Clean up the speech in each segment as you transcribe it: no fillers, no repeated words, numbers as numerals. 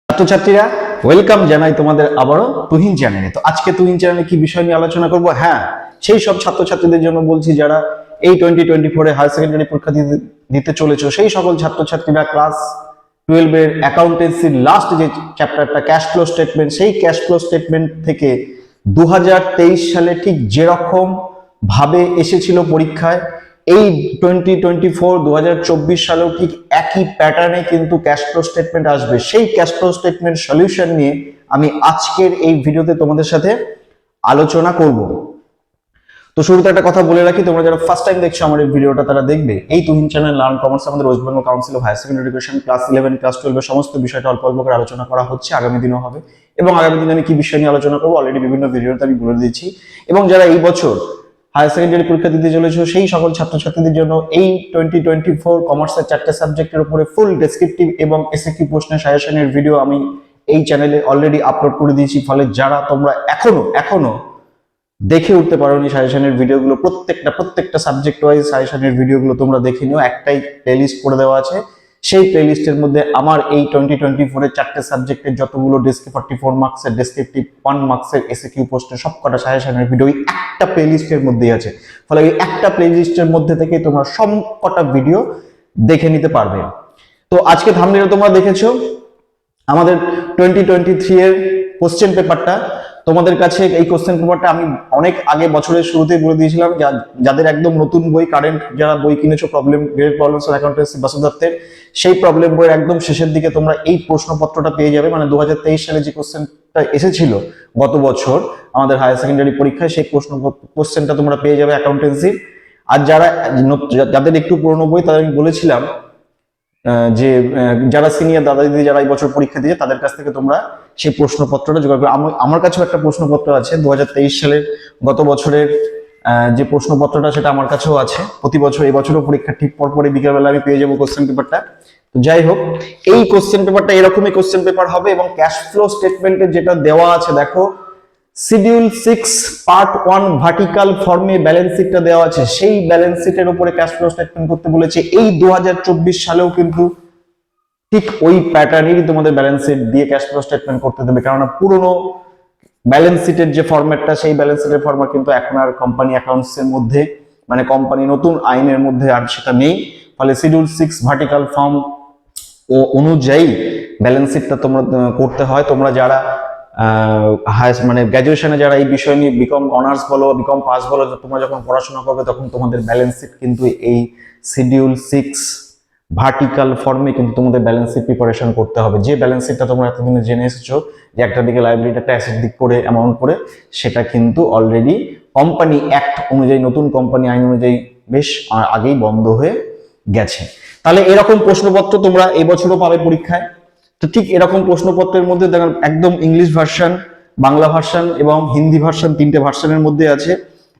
ছাত্রছাত্রীরা ওয়েলকাম জানাই তোমাদের আবারও তুহিন চ্যানেলে। তো আজকে তুহিন চ্যানেলে কি বিষয় নিয়ে আলোচনা করব? হ্যাঁ, সেই সব ছাত্রছাত্রীদের জন্য বলছি যারা এই 2024 হায়ার সেকেন্ডারি পরীক্ষা দিতে চলেছো। সেই সকল ছাত্রছাত্রীরা ক্লাস 12 এর অ্যাকাউন্টেন্সির লাস্ট যে চ্যাপ্টারটা ক্যাশ ফ্লো স্টেটমেন্ট, সেই ক্যাশ ফ্লো স্টেটমেন্ট থেকে 2023 সালে ঠিক যেরকম ভাবে এসেছিল পরীক্ষায়, এই 2024 সালেও ঠিক একই প্যাটার্নে কিন্তু ক্যাশ ফ্লো স্টেটমেন্ট আসবে। সেই ক্যাশ ফ্লো স্টেটমেন্ট সলিউশন নিয়ে আমি আজকের এই ভিডিওতে তোমাদের সাথে আলোচনা করব। তো শুরুতে একটা কথা বলে রাখি, তোমরা যারা ফার্স্ট টাইম দেখছো আমার এই ভিডিওটা তারা দেখবে এই তুহিন চ্যানেল লার্ন কমার্স আমাদের West Bengal council of higher secondary education class 11 class 12 সমস্ত বিষয়টা অল্প অল্প করে আলোচনা করা হচ্ছে, আগামী দিনও হবে। এবং আগামী দিনে আমি কি বিষয় নিয়ে আলোচনা করবো অলরেডি বিভিন্ন ভিডিওতে আমি বলে দিয়েছি। এবং যারা এই বছর হায়ার সেকেন্ডারি পরীক্ষা দিতে চলেছে সেই সকল ছাত্রছাত্রীদের জন্য এই 2024 কমার্সের 4টে সাবজেক্টের উপরে ফুল ডেসক্রিপটিভ এবং এসএকিউ প্রশ্নের সাজেশনের ভিডিও আমি এই চ্যানেলে অলরেডি আপলোড করে দিয়েছি। ফলে যারা তোমরা এখনো দেখে উঠতে পারোনি সাজেশনের ভিডিওগুলো, প্রত্যেকটা সাবজেক্ট ওয়াইজ সাজেশনের ভিডিওগুলো তোমরা দেখে নিও। একটাই প্লেলিস্ট করে দেওয়া আছে, সেই প্লেলিস্টের মধ্যে আমার এই 2024 এর 4টে সাবজেক্টের যতগুলো 44 মার্কসের ডেসক্রিপটিভ 1 মার্কসের এসএকিউ প্রশ্নের সবকটা সাজেশনের ভিডিও একটা প্লেলিস্টের মধ্যেই আছে। ফলে এই একটা প্লেলিস্টের মধ্যে থেকে তোমরা সবকটা ভিডিও দেখে নিতে পারবে। তো আজকে থাম্বনেইলে তোমরা দেখেছো আমাদের 2023 এর কোশ্চেন পেপারটা। তোমাদের কাছে এই কোশ্চেন পেপারটা আমি অনেক আগে বছরের শুরুতেই বলে দিয়েছিলাম, যাদের একদম নতুন বই, কারেন্ট যারা বই কিনেছো grade problems of accountancy Basu দত্তের, সেই প্রবলেম বইয়ের একদম শেষের দিকে তোমরা এই প্রশ্নপত্রটা পেয়ে যাবে। মানে 2023 সালে যে কোশ্চেনটা এসেছিল গত বছর আমাদের হায়ার সেকেন্ডারি পরীক্ষায়, সেই কোশ্চেনটা তোমরা পেয়ে যাবে অ্যাকাউন্টেন্সির। আর যাদের একটু পুরনো বই তাদের আমি বলেছিলাম যে যারা সিনিয়র দাদা দিদি যারা এই বছর পরীক্ষা দিয়ে তাদের কাছ থেকে তোমরা সেই প্রশ্নপত্রটা জোগাড় করো। আমার কাছেও একটা প্রশ্নপত্র আছে 2023 সালের গত বছরের যে প্রশ্নপত্রটা, সেটা আমার কাছেও আছে। প্রতি বছর এই বছরও পরীক্ষা ঠিক পরে বিকেলবেলা আমি পেয়ে যাবো কোশ্চেন পেপারটা। তো যাই হোক, এই কোশ্চেন পেপারটা এরকমই কোশ্চেন পেপার হবে। এবং ক্যাশ ফ্লো স্টেটমেন্টে যেটা দেওয়া আছে দেখো, শিডিউল 6 পার্ট 1 ভার্টিক্যাল ফর্মে ব্যালেন্স শিটটা দেওয়া আছে। সেই ব্যালেন্স শিটের উপরে ক্যাশ ফ্লো স্টেটমেন্ট করতে বলেছে। এই 2024 সালেও কিন্তু ঠিক ওই প্যাটার্নেরই তোমাদের ব্যালেন্স শিট দিয়ে ক্যাশ ফ্লো স্টেটমেন্ট করতে দেবে। কারণ পুরনো ব্যালেন্স শিটের যে ফরম্যাটটা, সেই ব্যালেন্স শিটের ফরম্যাট কিন্তু এখন আর কোম্পানি অ্যাকাউন্টস এর মধ্যে, মানে কোম্পানি নতুন আইনের মধ্যে আর সেটা নেই। ফলে শিডিউল 6 ভার্টিক্যাল ফর্ম অনুযায়ী ব্যালেন্স শিটটা তোমরা করতে হয়। তোমরা যারা মানে গ্র্যাজুয়েশনে যারা এই বিষয় নিয়ে বিকম অনার্স বলো, বিকম পাস বলো, তোমরা যখন পড়াশোনা করবে তখন তোমাদের ব্যালেন্স শিট কিন্তু এই শিডিউল 6 ভার্টিক্যাল ফর্মে কিন্তু তোমাদের ব্যালেন্স শিট প্রিপারেশন করতে হবে। যে ব্যালেন্স শিটটা তোমরা এতদিনে জেনে এসেছো যে একটা দিকে লাইবিলিটি একটা অ্যাসেট দিক করে অ্যামাউন্ট করে, সেটা কিন্তু অলরেডি কোম্পানি অ্যাক্ট অনুযায়ী, নতুন কোম্পানি আইন অনুযায়ী বেশ আগেই বন্ধ হয়ে গেছে। তাহলে এরকম প্রশ্নপত্র তোমরা এই বছরও পাবে পরীক্ষায়। তো ঠিক এরকম প্রশ্নপত্রের মধ্যে দেখেন একদম ইংলিশ ভার্সন, বাংলা ভার্সন এবং হিন্দি ভার্সন, 3টে ভার্সনের মধ্যে আছে।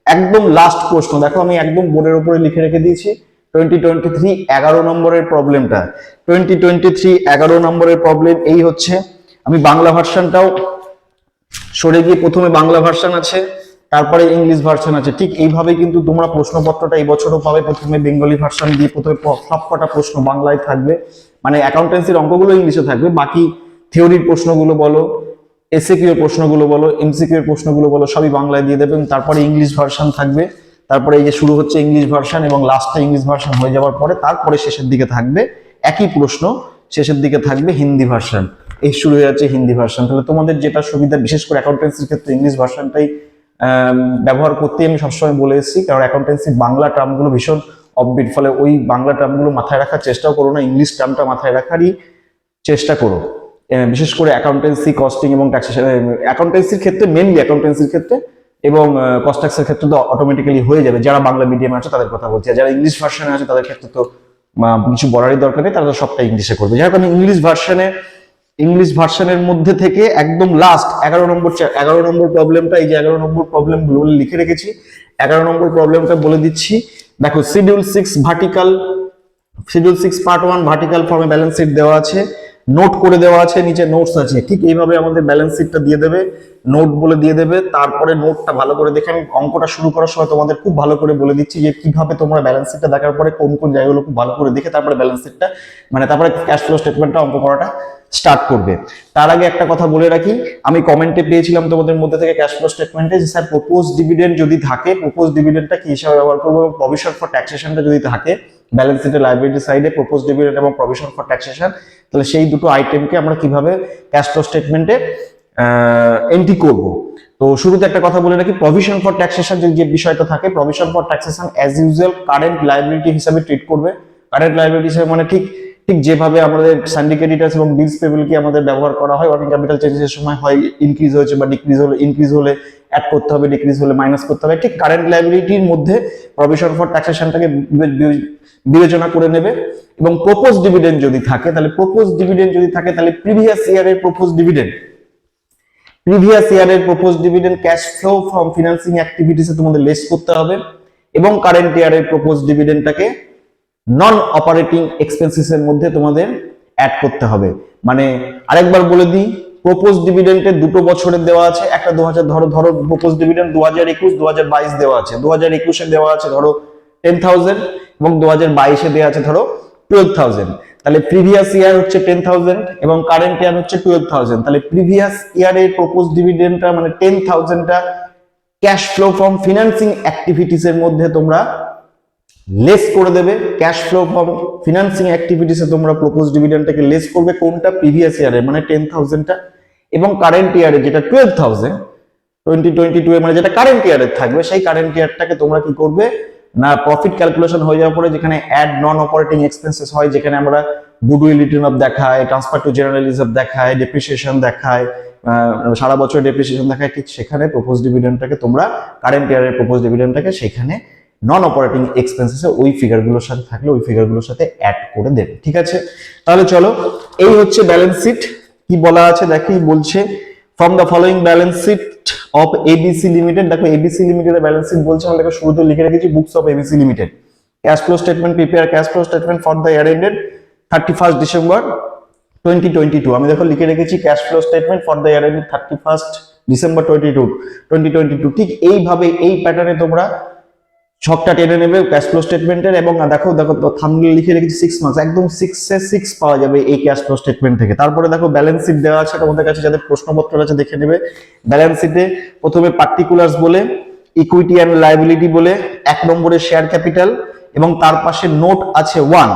একদম লাস্ট প্রশ্ন দেখো, আমি একদম বোর্ডের উপরে লিখে রেখে দিয়েছি 2023 11 নম্বরের প্রবলেমটা। 2023 11 নম্বরের প্রবলেম এই হচ্ছে। আমি বাংলা ভার্সনটাও সরে গিয়ে প্রথমে বাংলা ভার্সন আছে, তারপরে ইংলিশ ভার্সন আছে। ঠিক এইভাবে কিন্তু তোমরা প্রশ্নপত্রটা এই বছরও পাবে। প্রথমে বেঙ্গলি ভার্সন দিয়ে প্রথমে সবকটা প্রশ্ন বাংলায় থাকবে, মানে অ্যাকাউন্টেন্সির অঙ্কগুলো ইংলিশে থাকবে, বাকি থিওরির প্রশ্নগুলো বলো, এসএকিউ এর প্রশ্নগুলো বলো, এমসিকিউ এর প্রশ্নগুলো বলো, সবই বাংলায় দিয়ে দেবে। তারপরে ইংলিশ ভার্সন থাকবে, তারপরে এই যে শুরু হচ্ছে ইংলিশ ভার্সন এবং লাস্টে ইংলিশ ভার্সন হয়ে যাওয়ার পরে তারপরে শেষের দিকে থাকবে একই প্রশ্ন, শেষের দিকে থাকবে হিন্দি ভার্সন। এই শুরু হয়ে যাচ্ছে হিন্দি ভার্সন। তাহলে তোমাদের যেটা সুবিধা, বিশেষ করে অ্যাকাউন্টেন্সির ক্ষেত্রে ইংলিশ ভার্সনটাই ব্যবহার করতে আমি সবসময় বলে এসেছি, কারণ অ্যাকাউন্টেন্সি বাংলা টার্মগুলো ভীষণ অফবিট। ফলে ওই বাংলা টার্মগুলো মাথায় রাখার চেষ্টাও করো না, ইংলিশ টার্মটা মাথায় রাখারই চেষ্টা করো। বিশেষ করে অ্যাকাউন্টেন্সি, কস্টিং এবং ট্যাক্সেশন, অ্যাকাউন্টেন্সির ক্ষেত্রে মেনলি অ্যাকাউন্টেন্সির ক্ষেত্রে এবং কস্ট ট্যাক্সের ক্ষেত্রে তো অটোমেটিক্যালি হয়ে যাবে। যারা বাংলা মিডিয়ামে আছে তাদের কথা বলছি, আর যারা ইংলিশ ভার্সনে আছে তাদের ক্ষেত্রে তো কিছু বলারই দরকার নেই, তারা তো সবটা ইংলিশে করবে। যাই হোক, আমি ইংলিশ ভার্সনের মধ্যে থেকে একদম লাস্ট 11 নম্বর প্রবলেমটা, এই যে 11 নম্বর প্রবলেম গুলো লিখে রেখেছি, 11 নম্বর প্রবলেমটা বলে দিচ্ছি। দেখো, শিডিউল 6 পার্ট 1 ভার্টিক্যাল ফর্মে ব্যালেন্স শিট দেওয়া আছে। নোট করে দেওয়া আছে, নিচে নোটস আছে। ঠিক এইভাবে আমাদের ব্যালেন্স শিটটা দিয়ে দেবে, নোট বলে দিয়ে দেবে। তারপরে নোটটা ভালো করে দেখে, আমি অঙ্কটা শুরু করার সময় তোমাদের খুব ভালো করে বলে দিচ্ছি যে কিভাবে তোমরা ব্যালেন্স শিটটা দেখার পরে কোন কোন জায়গাগুলো খুব ভালো করে দেখে তারপরে ব্যালেন্স শিটটা তারপরে ক্যাশ ফ্লো স্টেটমেন্টটা অঙ্ক করাটা স্টার্ট করবে। তার আগে একটা কথা বলে রাখি, আমি কমেন্টে পেয়েছিলাম তোমাদের মধ্যে থেকে ক্যাশ ফ্লো স্টেটমেন্টে যে স্যার প্রপোজ ডিভিডেন্ড যদি থাকে, প্রপোজ ডিভিডেন্ডটা কি হিসাবে ব্যবহার করবো, এবং প্রভিশন ফর ট্যাক্সেশনটা যদি থাকে ব্যালেন্স শিটের লাইবিলিটি সাইডে, প্রপোজ ডিভিডেন্ড এবং প্রভিশন ফর ট্যাক্সেশন, তাহলে সেই দুটো আইটেমকে আমরা কিভাবে ক্যাশ ফ্লো স্টেটমেন্টে এন্ট্রি করব। তো শুরুতে একটা কথা বলে রাখি, প্রভিশন ফর ট্যাক্সেশন যে বিষয়টা থাকে, provision for taxation as usual current liability হিসাবে ট্রিট করবে। কারেন্ট লাইবিলিটি হিসাবে ঠিক যেভাবে আমাদের সিন্ডিকেটস এবং বিলস পেবলকে আমাদের ব্যবহার করা হয়, ওয়ার্কিং ক্যাপিটাল চেঞ্জের সময় হয় ইনক্রিজ হয়েছে বা ডিক্রিজ হলে, ইনক্রিজ হলে অ্যাড করতে হবে, ডিক্রিজ হলে মাইনাস করতে হবে, ঠিক কারেন্ট লাইবিলিটির মধ্যে প্রভিশন ফর ট্যাক্সেশনটাকে বিবেচনা করে নেবে। এবং প্রপোজ ডিভিডেন্ড যদি থাকে, তাহলে প্রপোজ ডিভিডেন্ড যদি থাকে তাহলে প্রিভিয়াস ইয়ারের প্রপোজ ডিভিডেন্ড, প্রিভিয়াস ইয়ারের propose dividend cash flow from financing অ্যাক্টিভিটিসে তোমাদের লেস করতে হবে, এবং কারেন্ট ইয়ারের প্রপোজ ডিভিডেন্ডটাকে নন অপারেটিং এক্সপেন্সেস এর মধ্যে তোমাদের অ্যাড করতে হবে। আরেকবার বলে দিই, প্রপোজ ডিভিডেন্ডের দুটো বছরের দেওয়া আছে, একটা 2000 ধরো প্রপোজ ডিভিডেন্ড 2021 2022 দেওয়া আছে। 2021 এ দেওয়া আছে ধরো 10,000 এবং 2022 এ দেওয়া আছে ধরো 12,000। তাহলে প্রিভিয়াস ইয়ার হচ্ছে 10,000 এবং কারেন্ট ইয়ার হচ্ছে 12,000। তাহলে প্রিভিয়াস ইয়ারের প্রপোজ ডিভিডেন্ডটা 10,000টা cash flow from financing activities এর মধ্যে তোমরা লেস করে দেবে। ক্যাশ ফ্লো ফ্রম ফিনান্সিং অ্যাক্টিভিটিসে তোমরা প্রপোজ ডিভিডেন্ডটাকে লেস করবে, কোনটা প্রিভিয়াস ইয়ারে 10,000টা, এবং কারেন্ট ইয়ারে যেটা 12,000 2022 এ যেটা কারেন্ট ইয়ারে থাকবে, সেই কারেন্ট ইয়ারটাকে তোমরা কি করবে না, প্রফিট ক্যালকুলেশন হয়ে যাওয়ার পরে যেখানে অ্যাড নন অপারেটিং এক্সপেন্সেস হয়, যেখানে আমরা গুডউইল রিটার্ন অফ দেখায়, ট্রান্সফার টু জেনারেল রিজার্ভ দেখায়, ডেপ্রিসিয়েশন দেখায়, সারা বছর ডেপ্রিসিয়েশন দেখায়, ঠিক সেখানে প্রপোজ ডিভিডেন্ডটাকে তোমরা কারেন্ট ইয়ারের প্রপোজ ডিভিডেন্ডটাকে সেখানে নন অপারেটিং এক্সপেন্সেসে ওই ফিগারগুলোর সাথে থাকলে ওই ফিগারগুলোর সাথে অ্যাড করে দেবে। ঠিক আছে, তাহলে চলো, এই হচ্ছে ব্যালেন্স শিট। কি বলা আছে দেখি, বলছে from the following balance sheet of ABC limited. দেখো এবিসি লিমিটেডের ব্যালেন্স শিট বলছে, আমরা দেখো শুরুতে লিখে রেখেছি books of ABC limited, cash flow statement, prepare cash flow statement for the year ended 31st December 2022। আমি দেখো লিখে রেখেছি cash flow statement for the year ended 31st December 2022। ঠিক এইভাবে এই প্যাটার্নে তোমরা ছকটা টেনে নেবে ক্যাশ ফ্লো স্টেটমেন্টের। এবং দেখো থাম্বনেলে লিখে রেখেছি 6 মার্কস, একদম 6 পাওয়া যাবে এই ক্যাশ ফ্লো স্টেটমেন্ট থেকে। তারপরে দেখো ব্যালেন্স শিট দেওয়া আছে তোমাদের কাছে, যাদের প্রশ্নপত্র আছে দেখে নেবে। ব্যালেন্স শিটে প্রথমে পার্টিকুলার্স বলে, ইকুইটি এন্ড লায়াবিলিটি বলে, 1 নম্বরে শেয়ার ক্যাপিটাল, এবং তার পাশে নোট আছে 1,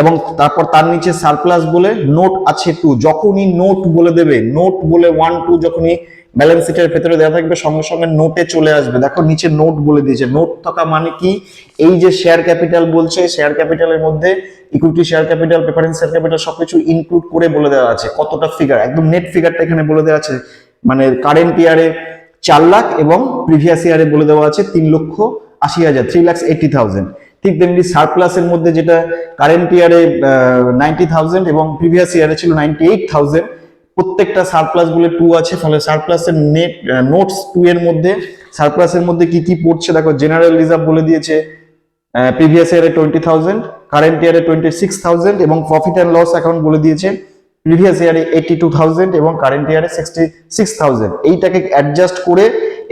এবং তারপর তার নিচে সারপ্লাস বলে নোট আছে 2। যখনই নোট বলে দেবে, নোট বলে 1 2 যখনই ব্যালেন্স শিটের ভেতরে দেওয়া থাকবে, সঙ্গে সঙ্গে নোটে চলে আসবে। দেখো নিচে নোট বলে দিয়েছে। নোট থাকা মানে কি, এই যে শেয়ার ক্যাপিটাল বলছে, শেয়ার ক্যাপিটালের মধ্যে equity share capital, preference share capital সবকিছু ইনক্লুড করে বলে দেওয়া আছে কতটা ফিগার, একদম নেট ফিগারটা এখানে বলে দেওয়া আছে। কারেন্ট ইয়ারে 4 লাখ এবং প্রিভিয়াস ইয়ারে বলে দেওয়া আছে 3,80,000, 3,80,000। ঠিক তেমনি সারপ্লাসের মধ্যে যেটা কারেন্ট ইয়ারে 90,000 এবং প্রিভিয়াস ইয়ারে ছিল 98,000, প্রত্যেকটা সারপ্লাস বলে 2 আছে। ফলে সারপ্লাসের নেট নোটস 2 এর মধ্যে সারপ্লাসের মধ্যে কি কি পড়ছে দেখো, জেনারেল রিজার্ভ বলে দিয়েছে প্রিভিয়াস ইয়ারে 20,000, কারেন্ট ইয়ারে 26,000, এবং প্রফিট এন্ড লস অ্যাকাউন্ট বলে দিয়েছে প্রিভিয়াস ইয়ারে 82,000 এবং কারেন্ট ইয়ারে 66,000। এইটাকে অ্যাডজাস্ট করে,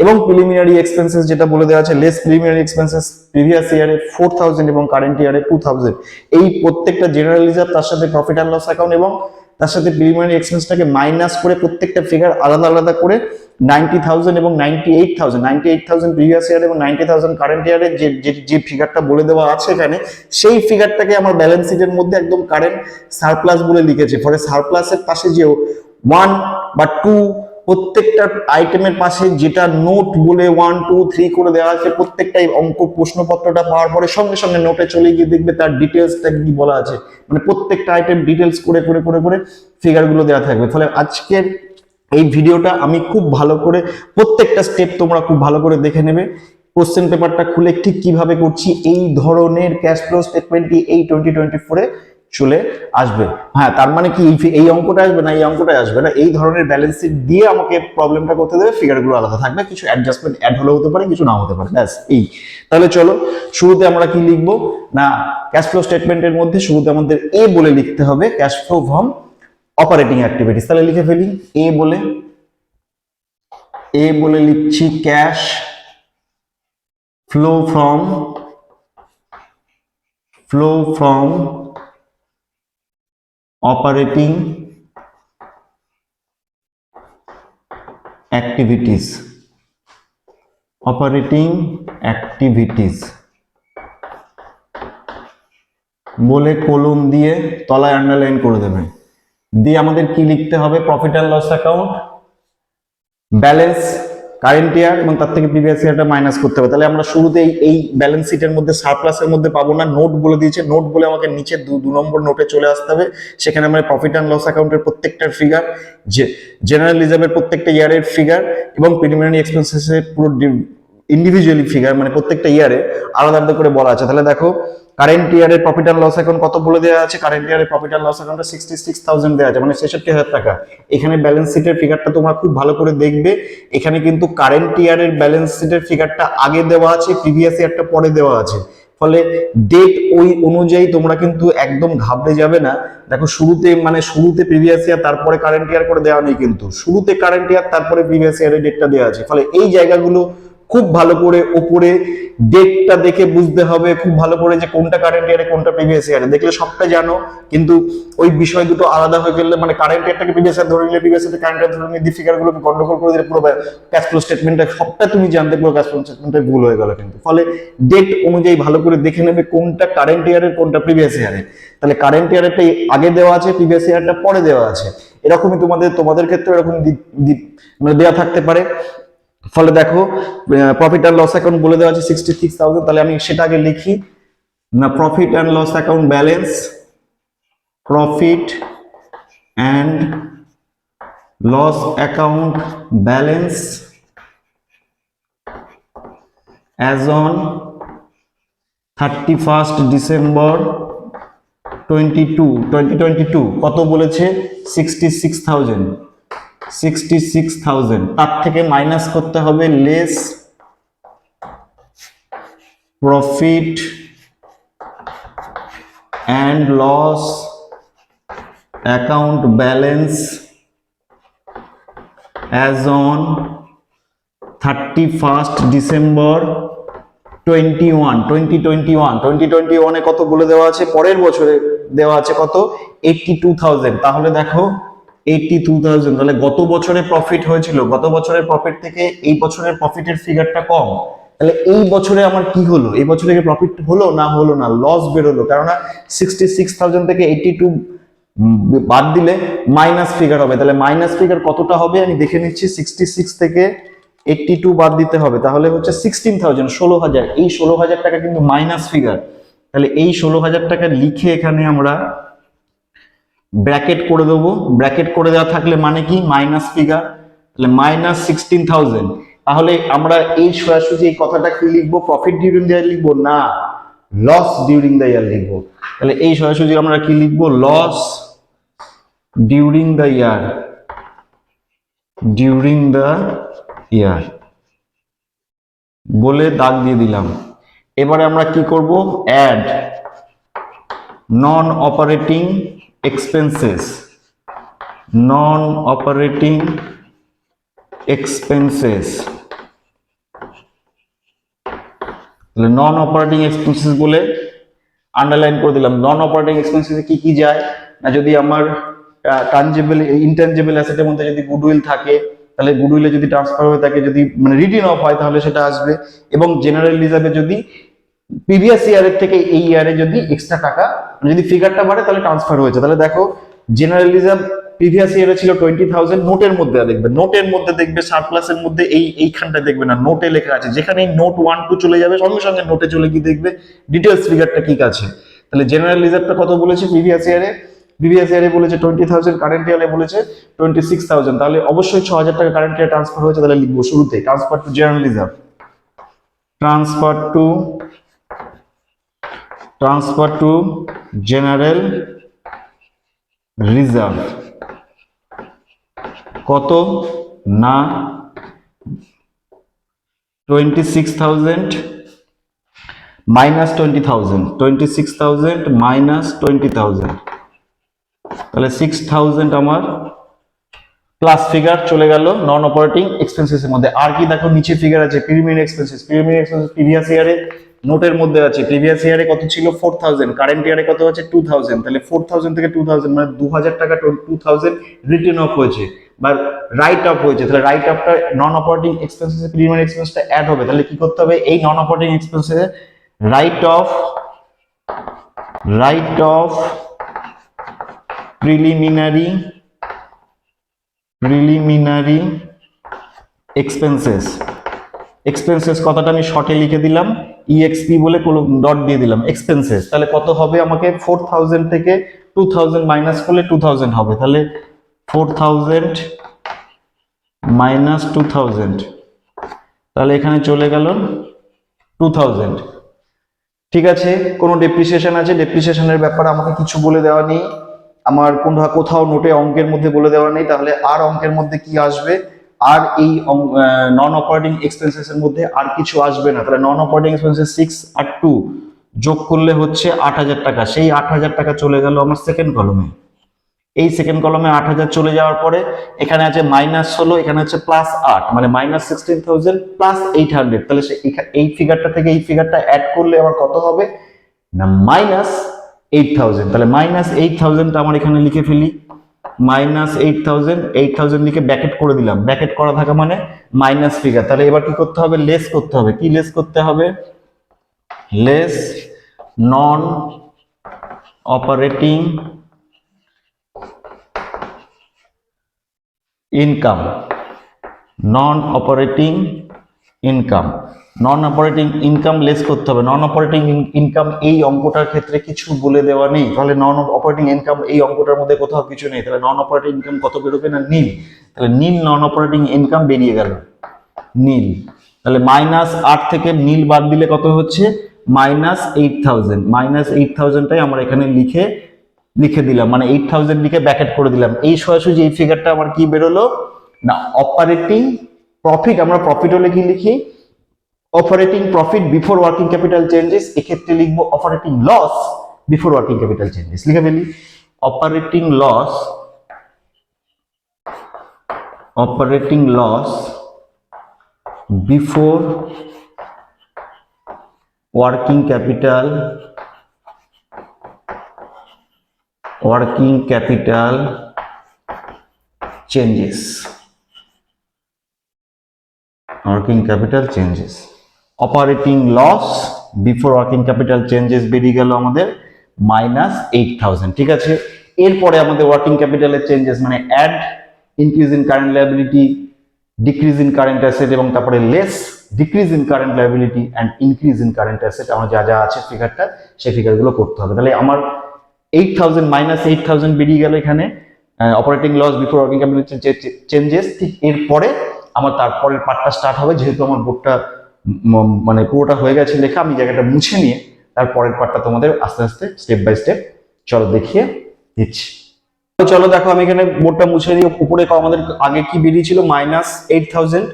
এবং প্রিলিমিনারি এক্সপেন্সেস যেটা বলে দেওয়া আছে, লেস প্রিলিমিনারি এক্সপেন্সেস প্রিভিয়াস ইয়ারে 4,000 এবং কারেন্ট ইয়ারে 2,000। এই প্রত্যেকটা জেনারেল রিজার্ভ, তার সাথে প্রফিট এন্ড লস অ্যাকাউন্ট এবং তার সাথে প্রিলিমিনারি এক্সপেন্সটাকে মাইনাস করে প্রত্যেকটা ফিগার আলাদা আলাদা করে 90,000 এবং 98,000 প্রিভিয়াস ইয়ার এবং 90,000 কারেন্ট ইয়ারে যে ফিগারটা বলে দেওয়া আছে এখানে, সেই ফিগারটাকে আমার ব্যালেন্স শিটের মধ্যে একদম কারেন্ট সারপ্লাস বলে লিখেছে। ফলে সারপ্লাসের পাশে যে 1 বা 2 প্রত্যেকটা আইটেমের পাশে যেটা নোট বলে 1 2 3 করে দেওয়া আছে, প্রত্যেকটাই অঙ্ক প্রশ্নপত্রটা পাওয়ার পরে সঙ্গে সঙ্গে নোটে চলে গিয়ে দেখবে তার ডিটেলসটা কি বলা আছে। প্রত্যেকটা আইটেম ডিটেলস করে করে করে করে ফিগারগুলো দেওয়া থাকবে। ফলে আজকের এই ভিডিওটা আমি খুব ভালো করে প্রত্যেকটা স্টেপ তোমরা খুব ভালো করে দেখে নেবে। কোশ্চেন পেপারটা খুলে ঠিক কিভাবে করছি, এই ধরনের ক্যাশ ফ্লো স্টেটমেন্টটি এই 2024 এ চলে আসবে। হ্যাঁ, তার মানে কি এই অঙ্কটা আসবে না, এই অঙ্কটা আসবে না, এই ধরনের ব্যালেন্স শিট দিয়ে আমাকে প্রবলেমটা করতে দেবে, ফিগারগুলো আলাদা থাকবে, কিছু অ্যাডজাস্টমেন্ট অ্যাড হলেও হতে পারে, কিছু নাও হতে পারে, ব্যাস এই। তাহলে চলো শুরুতে আমরা কি লিখবো না, ক্যাশ ফ্লো স্টেটমেন্টের মধ্যে শুরুতে আমাদের এ বলে লিখতে হবে cash flow from operating activities. তাহলে লিখে ফেলি এ বলে লিখছি cash flow from operating activities বলে কলম দিয়ে তলায় আন্ডারলাইন করে দেবেন। দিয়ে আমাদের কি লিখতে হবে? Profit and loss account, balance, current year এবং তার থেকে প্রিভিয়াস ইয়ারটা মাইনাস করতে হবে। তাহলে আমরা শুরুতেই এই ব্যালেন্স শিটের মধ্যে সারপ্লাসের মধ্যে পাবো না, নোট বলে দিয়েছে, নোট বলে আমাকে নিচে 2 নম্বর নোটে চলে আসতে হবে। সেখানে আমরা প্রফিট অ্যান্ড লস অ্যাকাউন্টের প্রত্যেকটার ফিগার, জেনারেল রিজার্ভের প্রত্যেকটা ইয়ারের ফিগার এবং প্রিলিমিনারি এক্সপেন্সেসের পুরো ইন্ডিভিজুয়ালি ফিগার, মানে প্রত্যেকটা ইয়ারে আলাদা আলাদা করে বলা আছে। তাহলে দেখো কারেন্ট ইয়ারের প্রফিট অ্যান্ড লস অ্যাকাউন্ট কত বলে দেওয়া আছে? কারেন্ট ইয়ারের প্রফিট অ্যান্ড লস অ্যাকাউন্টে 66,000 দেওয়া আছে, মানে 66,000 টাকা। এখানে ব্যালেন্স শিটের ফিগারটা তোমরা খুব ভালো করে দেখবে। এখানে কিন্তু কারেন্ট ইয়ারের ব্যালেন্স শিটের ফিগারটা আগে দেওয়া আছে, প্রিভিয়াস ইয়ারটা পরে দেওয়া আছে। ফলে ডেট ওই অনুযায়ী তোমরা কিন্তু একদম ঘাবড়ে যাবে না। দেখো শুরুতে প্রিভিয়াস ইয়ার তারপরে কারেন্ট ইয়ার করে দেওয়া নেই, কিন্তু শুরুতে কারেন্ট ইয়ার তারপরে প্রিভিয়াস ইয়ারের ডেটটা দেওয়া আছে। ফলে এই জায়গাগুলো খুব ভালো করে ওপরে ডেটটা দেখে বুঝতে হবে খুব ভালো করে যে কোনটা কারেন্ট ইয়ারে কোনটা প্রিভিয়াস ইয়ারে। দেখলে সবটা জানো, কিন্তু ওই বিষয় দুটো আলাদা হয়ে গেলে, মানে কারেন্ট ইয়ারটাকে প্রিভিয়াস ইয়ার ধরে নিলে, প্রিভিয়াস ইয়ারটা কারেন্ট ইয়ার ধরে নিলে, ফিগারগুলোকে গন্ডগোল করে দিলে পুরো ক্যাশ ফ্লো স্টেটমেন্টটা সবটা তুমি জানতে পুরো ক্যাশ ফ্লো স্টেটমেন্টটা ভুল হয়ে গেল কিন্তু। ফলে ডেট অনুযায়ী ভালো করে দেখে নেবে কোনটা কারেন্ট ইয়ারের কোনটা প্রিভিয়াস ইয়ারে। তাহলে কারেন্ট ইয়ারেরটা আগে দেওয়া আছে, প্রিভিয়াস ইয়ারটা পরে দেওয়া আছে। এরকমই তোমাদের ক্ষেত্রে এরকম মানে দেওয়া থাকতে পারে। ফলে দেখো প্রফিট অ্যান্ড লস অ্যাকাউন্ট বলে দেওয়া আছে 66,000। তাহলে আমি সেটা আগে লিখি না, profit and loss account balance, profit and loss account balance as on 31st December 2022 কত বলেছে? 66,000। তার থেকে মাইনাস করতে হবে less profit and loss account balance as on 31st December 2021 কত বলে দেওয়া আছে? পরের বছরে দেওয়া আছে কত? 82,000। তাহলে দেখো 82,000, তাহলে গত বছরে প্রফিট হয়েছিল, গত বছরের প্রফিট থেকে এই বছরের প্রফিটের ফিগারটা কম। তাহলে এই বছরে আমার কি হলো? এই বছরে কি প্রফিট হলো না হলো না? লস বেরোলো, কারণ 66,000 থেকে 82 বাদ দিলে মাইনাস ফিগার হবে। তাহলে মাইনাস ফিগার কতটা হবে আমি দেখে নিচ্ছি। 66 থেকে 82 বাদ দিতে হবে, তাহলে হচ্ছে 16,000, 16,000। এই 16,000 টাকা কিন্তু মাইনাস ফিগার। তাহলে এই 16,000 টাকা লিখে এখানে আমরা ব্র্যাকেট করে দেবো। ব্র্যাকেট করে দেওয়া থাকলে মানে কি? Minus figure. তাহলে মাইনাস 16,000। তাহলে আমরা এই সোজাসুজি এই কথাটা কি লিখবো? প্রফিট ডিউরিং দ্য ইয়ার লিখবো না, লস ডিউরিং দ্য ইয়ার লিখবো। তাহলে এই সোজাসুজি আমরা কি লিখবো? লস ডিউরিং দ্য ইয়ার, বলে দাগ দিয়ে দিলাম। এবারে আমরা কি করব? অ্যাড নন অপারেটিং এক্সপেন্সেস, তাহলে নন অপারেটিং এক্সপেন্সেস বলে আন্ডারলাইন করে দিলাম। নন অপারেটিং এক্সপেন্সেসে কি কি যায় না, যদি আমার টানজিবল ইনট্যানজিবল অ্যাসেটের মধ্যে যদি গুডউইল থাকে, তাহলে গুডউইলে যদি ট্রান্সফার হয়ে থাকে, যদি মানে রিটেন অফ হয়, তাহলে সেটা আসবে। এবং জেনারেল রিজার্ভে যদি প্রিভিয়াস ইয়ারের থেকে এই ইয়ারে যদি এক্সট্রা টাকা, যদি ফিগারটা বাড়ে তাহলে ট্রান্সফার হয়েছে। তাহলে দেখো জেনারেল রিজার্ভ প্রিভিয়াস ইয়ারে ছিল 20,000, নোটের মধ্যে দেখবে, নোটের মধ্যে দেখবে সারপ্লাসের মধ্যে এইখানটা দেখবে না, নোটে লেখা আছে। যেখানে নোট 1 2 চলে যাবে সঙ্গে সঙ্গে নোটে চলে গিয়ে দেখবে ডিটেলস ফিগারটা কি আছে। তাহলে জেনারেল রিজার্ভটা কত বলেছে প্রিভিয়াস ইয়ারে বলেছে 20,000, কারেন্ট ইয়ারে বলেছে 26,000। তাহলে অবশ্যই 6,000 টাকা কারেন্ট ইয়ারে ট্রান্সফার হয়েছে। তাহলে লিখবো শুরুতে transfer to general reserve, transfer to general reserve কত না 26,000 মাইনাস 20,000, 26,000 মাইনাস 20,000। তাহলে 6000 আমার প্লাস ফিগার চলে গেল নন অপারেটিং এক্সপেন্সেস এর মধ্যে। আর কি দেখো নিচে ফিগার আছে premium expenses. Premium expenses previous ইয়ারে নোটের মধ্যে আছে, প্রিভিয়াস ইয়ারে কত ছিল 4000, কারেন্ট ইয়ারে কত আছে 2000। তাহলে 4000 থেকে 2000 মানে 2000 টাকা 2000 রিটেন অফ হয়েছে বা রাইট অফ হয়েছে। তাহলে রাইট অফটা নন অপারেটিং এক্সপেন্সেস প্রিমিয়াম এক্সপেন্সটা অ্যাড হবে। তাহলে কি করতে হবে, এই নন অপারেটিং এক্সপেন্সে রাইট অফ প্রিলিমিনারি এক্সপেন্সেস কথাটা আমি শর্টে লিখে দিলাম, ইএক্সপি বলে ডট দিয়ে দিলাম এক্সপেন্সেস। তাহলে কত হবে, আমাকে 4000 থেকে 2000 মাইনাস করলে 2000 হবে। তাহলে 4000 মাইনাস 2000, তাহলে এখানে চলে গেল 2000। ঠিক আছে, কোনো ডেপ্রিসিয়েশন আছে, ডেপ্রিসিয়েশনের ব্যাপারে আমাকে কিছু বলে দেওয়া নেই, আমার কোথাও নোটে অঙ্কের মধ্যে বলে দেওয়া নেই। তাহলে আর অঙ্কের মধ্যে কি আসবে, আর এই নন অপারেটিং এক্সপেন্সেস এর মধ্যে আর কিছু আসবে না। তাহলে নন অপারেটিং এক্সপেন্সেস 6 আর 2 যোগ করলে হচ্ছে 8000 টাকা। সেই 8000 টাকা চলে গেল আমার সেকেন্ড কলমে। এই সেকেন্ড কলমে 8000 চলে যাওয়ার পরে এখানে আছে -16, এখানে আছে +8, মানে -16000 +800। তাহলে এই ফিগারটা থেকে এই ফিগারটা অ্যাড করলে আমার কত হবে না -8000। তাহলে -8000 টা আমার এখানে লিখে ফেলি, -8000 লিখে ব্র্যাকেট করে দিলাম। ব্র্যাকেট করা থাকা মানে মাইনাস ফিগার। তাহলে এবার কি করতে হবে, লেস করতে হবে। কি লেস করতে হবে, লেস নন অপারেটিং ইনকাম। নন অপারেটিং ইনকাম লেস করতে হবে। নন অপারেটিং ইনকাম এই অঙ্কটার ক্ষেত্রে কিছু বলে দেওয়া নেই। তাহলে নন অপারেটিং ইনকাম এই অঙ্কটার মধ্যে কোথাও কিছু নেই। তাহলে নন অপারেটিং ইনকাম কত বেরোবে না নীল। তাহলে নীল নন অপারেটিং ইনকাম বেরিয়ে গেল নীল। তাহলে -8 থেকে নীল বাদ দিলে কত হচ্ছে -8000। -8000টাই আমরা এখানে লিখে দিলাম, মানে 8000 লিখে ব্র্যাকেট করে দিলাম। এই সোজাসুজি এই ফিগারটা আমার কি বেরোলো না অপারেটিং প্রফিট। আমরা প্রফিট হলে কি লিখি, operating profit before working capital changes. এক্ষেত্রে লিখবো operating loss before working capital changes. লিখে ফেলি operating loss before working capital changes. Operating loss before working capital changes বেরিয়ে গেল আমাদের -8000। ঠিক আছে, এরপরে আমাদের ওয়ার্কিং ক্যাপিটালের চেঞ্জেস মানে add increase in current liability, decrease in current asset এবং তারপরে less decrease in current liability and increase in current asset. আমার যা আছে ফিগারটা সেই ফিগারগুলো করতে হবে। তাহলে আমার 8000 -8000 বেরিয়ে গেল এখানে operating loss before working capital changes. ঠিক এরপরে আমার তারপরের পার্টটা স্টার্ট হবে। যেহেতু আমার বোর্ডটা মানে পুরোটা হয়ে গেছে লেখা, আমি জায়গাটা মুছে নিয়ে তারপরের পার্টটা তোমাদের আস্তে আস্তে স্টেপ বাই স্টেপ চলো দেখিয়ে দিচ্ছি। চলো দেখো, আমি এখানে বোর্ডটা মুছে নিয়ে উপরে আমাদের আগে কি বেরিয়েছিল -8000,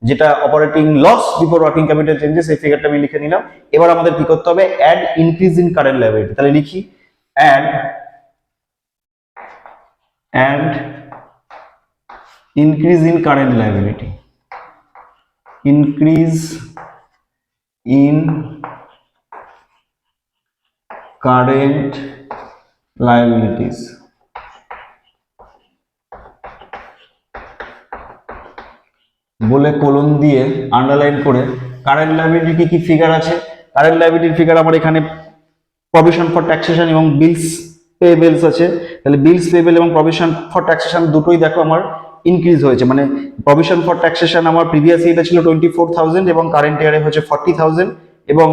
যেটা operating loss before working capital changes, এই ফিগারটা আমি লিখে নিলাম। এবার আমাদের কি করতে হবে, add increase in current liability. তাহলে লিখি add increase in current liability, increase in current liabilities। বলে কোলন দিয়ে আন্ডারলাইন করে কারেন্ট লায়াবিলিটি কি ফিগার আছে, কারেন্ট লায়াবিলিটির ফিগার আমার এখানে প্রভিশন ফর ট্যাক্সেশন এবং বিলস পেয়েবলস আছে। তাহলে বিলস পেয়েবল এবং প্রভিশন ফর ট্যাক্সেশন দুটোই দেখো আমার ইনক্রিজ হয়েছে। মানে প্রভিশন ফর ট্যাক্সেশন আমার প্রিভিয়াস ইয়ারে ছিল 24000 এবং কারেন্ট ইয়ারে হচ্ছে 40000, এবং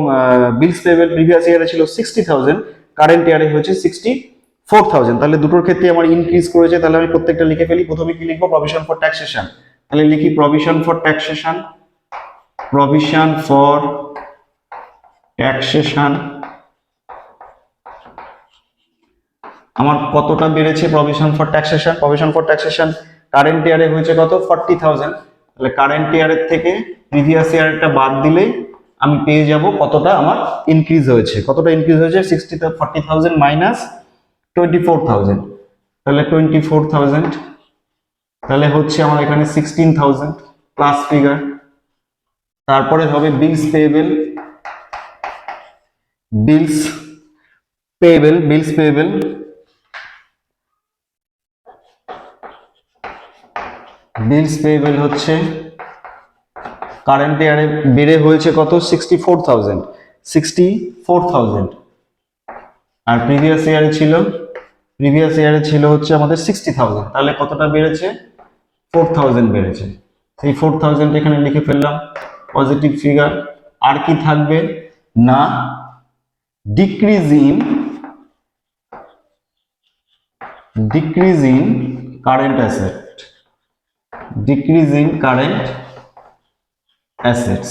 বিলস পেয়েবল প্রিভিয়াস ইয়ারে ছিল 60000, কারেন্ট ইয়ারে হচ্ছে 64000। তাহলে দুটোর ক্ষেত্রে আমার ইনক্রিজ করেছে। তাহলে আমি প্রত্যেকটা লিখে ফেলি। প্রথমে কি লিখবো, প্রভিশন ফর ট্যাক্সেশন। তাহলে লিখি প্রভিশন ফর ট্যাক্সেশন আমার কতটা বেড়েছে প্রভিশন ফর ট্যাক্সেশন কারেন্ট ইয়ারে হয়েছে কত 40000। তাহলে কারেন্ট ইয়ারের থেকে প্রিভিয়াস ইয়ারটা বাদ দিলেই আমি পেয়ে যাব কতটা আমার ইনক্রিজ হয়েছে। 40,000 মাইনাস 24,000, তাহলে 24,000, তাহলে হচ্ছে আমার এখানে 16,000 প্লাস ফিগার। তারপরে হবে বিলস পেয়েবল, বিলস পেয়েবল, বিলস পেয়েবল, বিলস পেয়েবল হচ্ছে কারেন্ট ইয়ারে বেড়ে হয়েছে কত, 64,000, 64,000, আর প্রিভিয়াস ইয়ারে ছিল হচ্ছে আমাদের 60,000, তাহলে কতটা বেড়েছে, 4,000 বেড়েছে। সেই 4,000 এখানে লিখে ফেললাম পজিটিভ ফিগার। আর কি থাকবে না, decrease in current asset, decrease in current assets.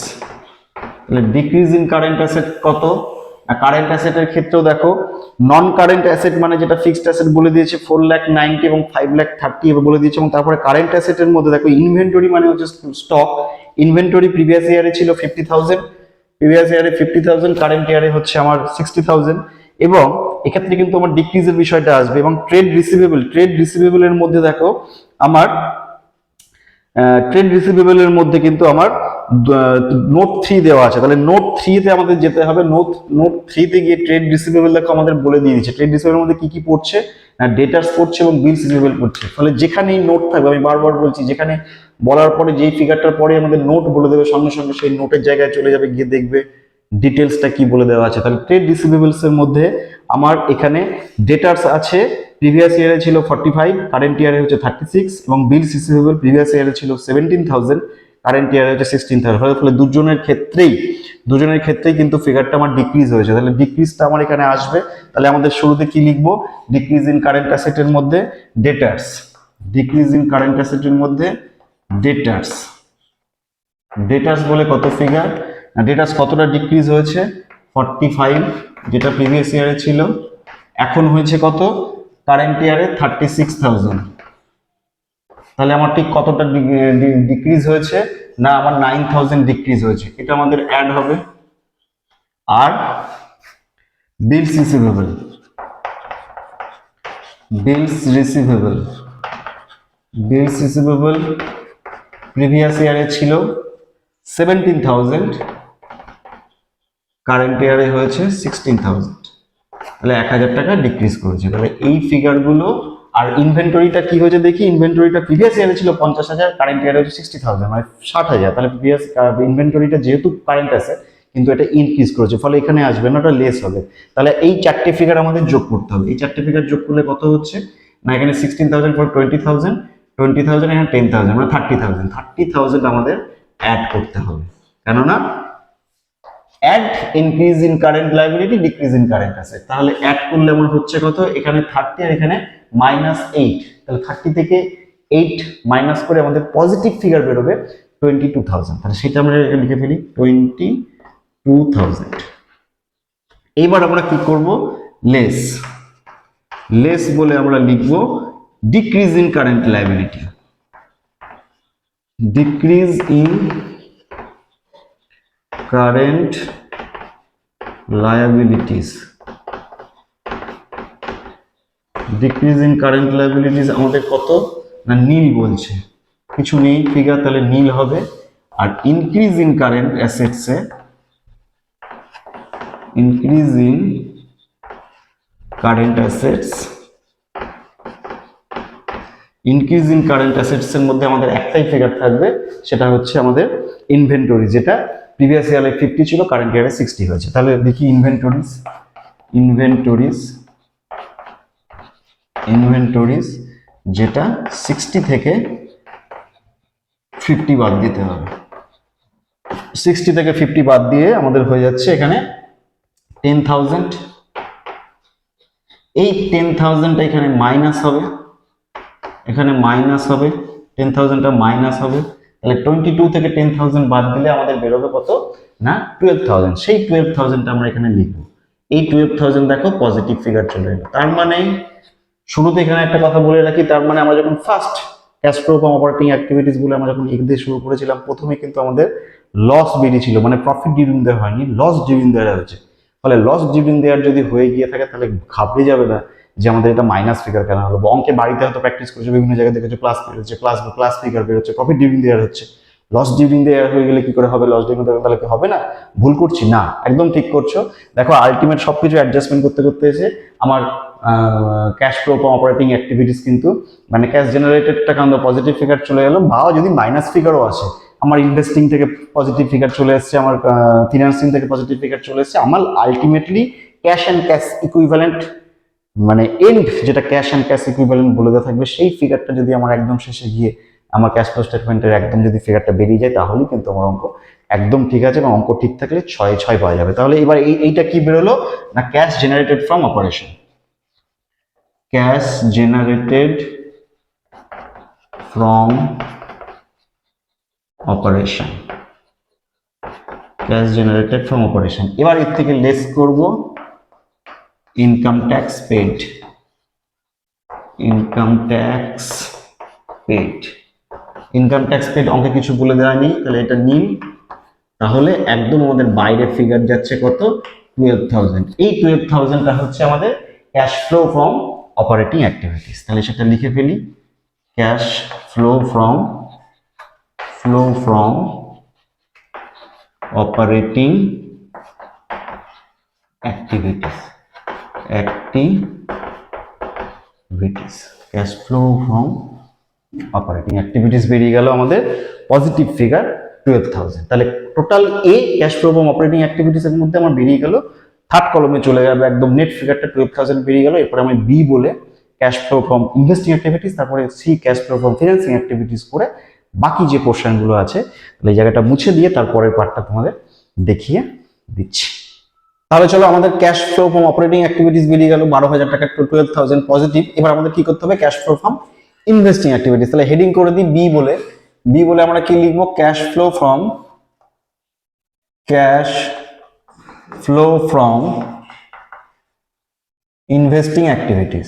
তাহলে ডিক্রিজ ইন কারেন্ট অ্যাসেট কত, কারেন্ট অ্যাসেটের ক্ষেত্রেও দেখো নন কারেন্ট অ্যাসেট মানে যেটা ফিক্সড অ্যাসেট বলে দিয়েছে 4,90,000 এবং 5,30,000 বলে দিয়েছে, এবং তারপরে কারেন্ট অ্যাসেটের মধ্যে দেখো ইনভেন্টরি মানে হচ্ছে স্টক। ইনভেন্টরি প্রিভিয়াস ইয়ারে ছিল 50,000, প্রিভিয়াস ইয়ারে 50,000, কারেন্ট ইয়ারে হচ্ছে আমার 60,000, এবং এক্ষেত্রে কিন্তু আমার ডিক্রিজের বিষয়টা আসবে। এবং ট্রেড রিসিভেবল এর মধ্যে দেখো আমার ট্রেড রিসিভেবলের মধ্যে কিন্তু আমার নোট 3 দেওয়া আছে, তাহলে নোট 3 তে আমাদের যেতে হবে। নোট 3 তে গিয়ে ট্রেড রিসিভেবল দেখো আমাদের বলে দিয়ে দিচ্ছে ট্রেড রিসিভেবলের মধ্যে কি কি পড়ছে না, ডেটার্স পড়ছে এবং বিলস রিসিভেবল পড়ছে। ফলে যেখানেই নোট থাকবে, আমি বারবার বলছি, যেখানে বলার পরে যেই ফিগারটার পরে আমাদের নোট বলে দেবে, সঙ্গে সঙ্গে সেই নোটের জায়গায় চলে যাবে, গিয়ে দেখবে ডিটেলসটা কি বলে দেওয়া আছে। তাহলে ট্রেড রিসিভেবলস এর মধ্যে আমার এখানে ডেটার্স আছে, প্রিভিয়াস ইয়ারে ছিল 45, কারেন্ট ইয়ারে হচ্ছে 36, এবং বিলস রিসিভেবল প্রিভিয়াস ইয়ারে ছিল 17,000, কারেন্ট ইয়ারে হচ্ছে 16,000। ফলে দুজনের ক্ষেত্রেই কিন্তু ফিগারটা আমার ডিক্রিজ হয়েছে। তাহলে ডিক্রিজটা আমার এখানে আসবে। তাহলে আমাদের শুরুতে কি লিখবো, ডিক্রিজ ইন কারেন্ট অ্যাসেটের মধ্যে ডেটার্স, ডিক্রিজ ইন কারেন্ট অ্যাসেটের মধ্যে ডেটার্স বলে কত ফিগার, ডেটার্স কতটা ডিক্রিজ হয়েছে, 45, যেটা প্রিভিয়াস ইয়ারে ছিল, এখন হয়েছে কত, কারেন্ট ইয়ারে 36,000। তাহলে আমার ঠিক কতটা ডিক্রিজ হয়েছে না, আমার 9,000 ডিক্রিজ হয়েছে। এটা আমাদের অ্যাড হবে। আর বিলস রিসিভেবল প্রিভিয়াস ইয়ারে ছিল 17,000, কারেন্ট ইয়ারে হয়েছে 16,000, তাহলে 1,000 টাকা ডিক্রিজ করেছে। তাহলে এই ফিগারগুলো। আর ইনভেন্টরিটা কি হয়েছে দেখি, ইনভেন্টরিটা প্রিভিয়াস ইয়ারে ছিল 50,000, কারেন্ট ইয়ারে হচ্ছে 60,000, মানে 60,000। তাহলে প্রিভিয়াস ইনভেন্টরিটা যেহেতু কারেন্ট আছে কিন্তু এটা ইনক্রিজ করেছে, ফলে এখানে আসবে না, ওটা লেস হবে। তাহলে এই চারটে ফিগার আমাদের যোগ করতে হবে। এই চারটে ফিগার যোগ করলে কত হচ্ছে না, এখানে 16,000 ফর 20,000, এখানে 10,000, মানে 30,000 আমাদের অ্যাড করতে হবে। কেননা add increase in current liability, decrease in current asset. তাহলে অ্যাড করলে আমার হচ্ছে কত, এখানে 30 আর এখানে -8, তাহলে 30 থেকে 8 মাইনাস করে আমাদের পজিটিভ ফিগার বেরোবে 22,000। তাহলে সেটা আমরা লিখে ফেলি 22,000। এইবার আমরা কি করব, লেস বলে আমরা লিখব decrease in current liability, decrease in current liabilities, decrease in current liabilities আমাদের কত না, নীল বলছে, কিছু নেই ফিগার, তাহলে নীল হবে। আর ইনক্রিজ ইন কারেন্ট অ্যাসেটসে, ইনক্রিজ ইন কারেন্ট অ্যাসেটস এর মধ্যে আমাদের একটাই ফিগার থাকবে, সেটা হচ্ছে আমাদের ইনভেন্টরি, যেটা প্রিভিয়াস ইয়ারে 50 ছিল, কারেন্ট ইয়ারে 60 হয়েছে। তাহলে দেখি ইনভেন্টরিজ যেটা 60 থেকে 50 বাদ দিতে হবে। 60 থেকে 50 বাদ দিয়ে আমাদের হয়ে যাচ্ছে এখানে 10,000। এই 10,000টা এখানে মাইনাস হবে, 10,000টা মাইনাস হবে। তাহলে 22 থেকে 10,000 বাদ দিলে আমাদের বেরোবে কত না, 12,000। সেই 12,000টা আমরা এখানে লিখবো। এই 12,000 দেখো পজিটিভ ফিগার চলে এলো। তার মানে শুরুতে এখানে একটা কথা বলে রাখি, তার মানে আমরা যখন first cash flow from operating activities বলে আমরা যখন এগ দিয়ে শুরু করেছিলাম, প্রথমে কিন্তু আমাদের লস বেরিয়েছিল, মানে প্রফিট ডিউরিং দেওয়া হয়নি, লস ডিউরিং দেওয়া হয়েছে। ফলে লস ডিউরিং দেওয়ার যদি হয়ে গিয়ে থাকে তাহলে ঘাবড়ে যাবে না যে আমাদের এটা মাইনাস ফিগার কেন হলো, বা অঙ্কে বাড়িতে হয়তো প্র্যাকটিস করেছে, বিভিন্ন জায়গায় দেখেছো প্লাস বেরোচ্ছে, প্লাস ফিগার বেরোচ্ছে, প্রফিট ডিউরিং দ্য ইয়ার হচ্ছে, লস ডিউরিং দ্য ইয়ার হয়ে গেলে কি করে হবে, লস ডিউরিং দ্য ইয়ার তাহলে কি হবে না? ভুল করছি না, একদম ঠিক করছো। দেখো আলটিমেট সবকিছু অ্যাডজাস্টমেন্ট করতে করতে এসে আমার cash flow from operating activities কিন্তু মানে ক্যাশ জেনারেটেডটা কারণ পজিটিভ ফিগার চলে গেল, বা যদি মাইনাস ফিগারও আসে, আমার ইনভেস্টিং থেকে পজিটিভ ফিগার চলে এসছে, আমার ফিনান্সিং থেকে পজিটিভ ফিগার চলে এসছে, আমার ultimately cash and cash equivalent মানে এন্ড যেটা ক্যাশ অ্যান্ড ক্যাশ ইকুইভ্যালেন্ট বলে দেওয়া থাকবে, সেই ফিগারটা যদি আমার একদম শেষে গিয়ে আমার ক্যাশ ফ্লো স্টেটমেন্টের একদম যদি ফিগারটা বেরিয়ে যায়, তাহলেই কিন্তু আমার অঙ্ক একদম ঠিক আছে, এবং অঙ্ক ঠিক থাকলে 6 পাওয়া যাবে। তাহলে এবার এইটা কি বেরোলো না, cash generated from operation, cash generated from operation, cash generated from operation. এবার এর থেকে লেস করব income tax paid, income tax paid, income tax paid অঙ্কে কিছু বলে দেওয়া নেই, তাহলে এটা নীল। তাহলে একদম আমাদের বাইরে ফিগার যাচ্ছে কত, 12,000। এই 12,000টা হচ্ছে আমাদের cash flow from operating activities. তাহলে সেটা লিখে ফেলি, cash flow from operating activities, cash flow from operating activities বেরিয়ে গেল আমাদের পজিটিভ ফিগার 12,000। তাহলে total A cash flow from operating activities এর মধ্যে আমার বেরিয়ে গেল, থার্ড কলমে চলে যাবে একদম নেট ফিগারটা 12,000 বেরিয়ে গেল। এরপরে আমি বি বলে cash flow from investing activities, তারপরে C cash flow from financing activities করে বাকি যে পোর্শনগুলো আছে তাহলে এই জায়গাটা মুছে দিয়ে তারপরের পার্টটা তোমাদের দেখিয়ে দিচ্ছি। তাহলে চলো, আমাদের cash flow from operating activities বেরিয়ে গেল 12,000 টাকা, 12,000 পজিটিভ। এবার আমাদের কি করতে হবে, cash flow from investing activities. তাহলে হেডিং করে দিই বি বলে আমরা কি লিখবো, cash flow from investing activities,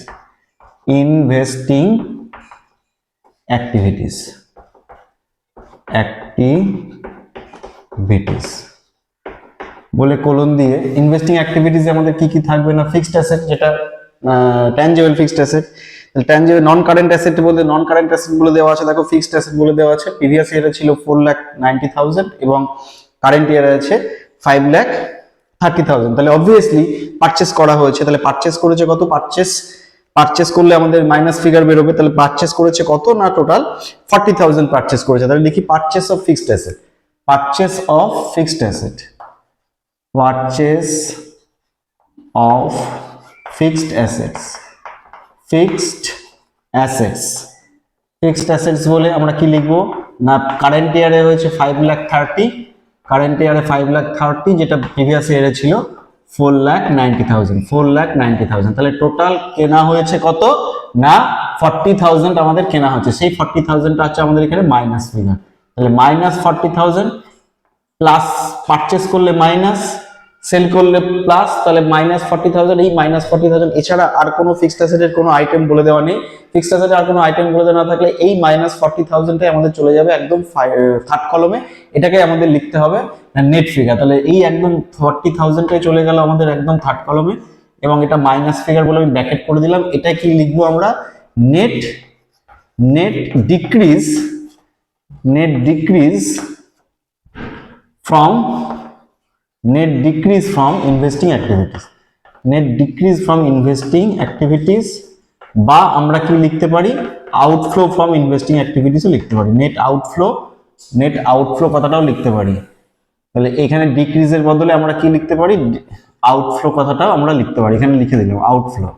বলে কোলন দিয়ে ইনভেস্টিং অ্যাক্টিভিটিস আমাদের কি কি থাকবে না, ফিক্সড অ্যাসেট, যেটা ট্যানজিবল ফিক্সড অ্যাসেট, ট্যানজিবল নন কারেন্ট অ্যাসেট বলতে নন কারেন্ট অ্যাসেট বলে দেওয়া আছে, দেখো ফিক্সড অ্যাসেট বলে দেওয়া আছে। প্রিভিয়াস ইয়ারে ছিল 4,90,000 এবং কারেন্ট ইয়ারে আছে 5,30,000। তাহলে অবভিয়াসলি পারচেস করা হয়েছে, তাহলে পারচেস করেছে কত, পারচেস করলে আমাদের মাইনাস ফিগার বেরোবে। তাহলে পারচেস করেছে কত না, টোটাল 40,000 পারচেস করেছে। তাহলে লিখি purchase of fixed asset, purchase of fixed asset, fixed assets বলে আমরা কি লিখবো না, কারেন্ট ইয়ারে হয়েছে 5,30,000, যেটা প্রিভিয়াস ইয়ারে ছিল 4,90,000। তাহলে টোটাল কেনা হয়েছে কত না 40,000 আমাদের কেনা হচ্ছে, সেই 40,000টা হচ্ছে আমাদের এখানে মাইনাস ফিগার। তাহলে -40,000 প্লাস পারচেস করলে মাইনাস, সেল করলে প্লাস, তাহলে -40,000। এই -40,000 এছাড়া আর কোনো ফিক্সড অ্যাসেটের কোনো আইটেম বলে দেওয়া নেই। ফিক্সড অ্যাসেটের আর কোনো আইটেম বলে দেওয়া না থাকলে এই -40,000টাই আমাদের চলে যাবে একদম থার্ড কলমে, এটাকে আমাদের লিখতে হবে নেট ফিগার। তাহলে এই একদম 40,000টাই চলে গেল আমাদের একদম থার্ড কলমে, এবং এটা মাইনাস ফিগার বলে আমি ব্র্যাকেট করে দিলাম। এটা কি লিখবো আমরা, net decrease from investing activities, বা আমরা কি লিখতে পারি, আউটফ্লো ফ্রম ইনভেস্টিং অ্যাক্টিভিটিসও লিখতে পারি, নেট আউটফ্লো কথাটাও লিখতে পারি। তাহলে এখানে ডিক্রিজের বদলে আমরা কি লিখতে পারি, আউটফ্লো কথাটাও আমরা লিখতে পারি, এখানে লিখে দিলাম আউটফ্লো।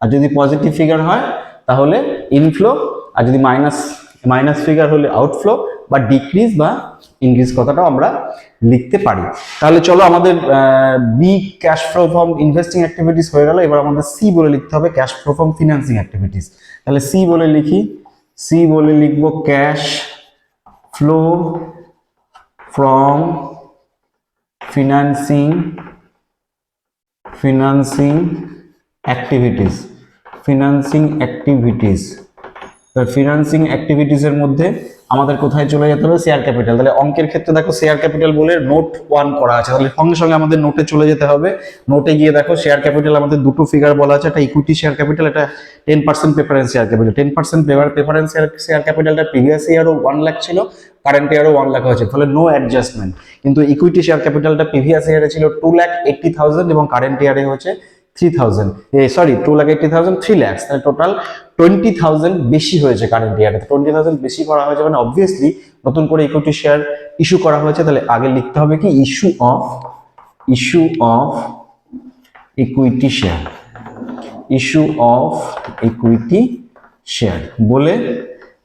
আর যদি পজিটিভ ফিগার হয় তাহলে ইনফ্লো, আর যদি মাইনাস ফিগার হলে আউটফ্লো, বা ডিক্রিজ বা ইনক্রিজ কথাটাও আমরা লিখতে পারি। তাহলে চলো, আমাদের B cash flow from investing activities হয়ে গেল। এবার আমাদের সি বলে লিখতে হবে cash flow from financing activities. তাহলে সি বলে লিখবো cash flow from financing activities. Financing অ্যাক্টিভিটিসের মধ্যে আমাদের কোথায় চলে যেতে হবে, শেয়ার ক্যাপিটাল। তাহলে অঙ্কের ক্ষেত্রে দেখো শেয়ার ক্যাপিটাল বলে নোট 1 করা আছে, তাহলে সঙ্গে সঙ্গে আমাদের নোটে চলে যেতে হবে। নোটে গিয়ে দেখো শেয়ার ক্যাপিটাল আমাদের দুটো ফিগার বলা আছে, একটা ইকুইটি শেয়ার ক্যাপিটাল, এটা 10% preference share capital. 10% preference share ক্যাপিটালটা প্রিভিয়াস ইয়ারও 1 লাখ ছিল, কারেন্ট ইয়ারও 1 লাখ হয়েছে, ফলে নো অ্যাডজাস্টমেন্ট। কিন্তু ইকুইটি শেয়ার ক্যাপিটালটা প্রিভিয়াস ইয়ারে ছিল 2,80,000 এবং কারেন্ট ইয়ারে হচ্ছে 3,000, 2,80,000 3 লাখ, তাহলে টোটাল 20,000 বেশি হয়েছে কারেন্ট ইয়ারে। 20,000 বেশি করা হয়েছে মানে অবভিয়াসলি নতুন করে ইকুইটি শেয়ার ইস্যু করা হয়েছে। তাহলে আগে লিখতে হবে কি, issue of equity share, issue of equity share বলে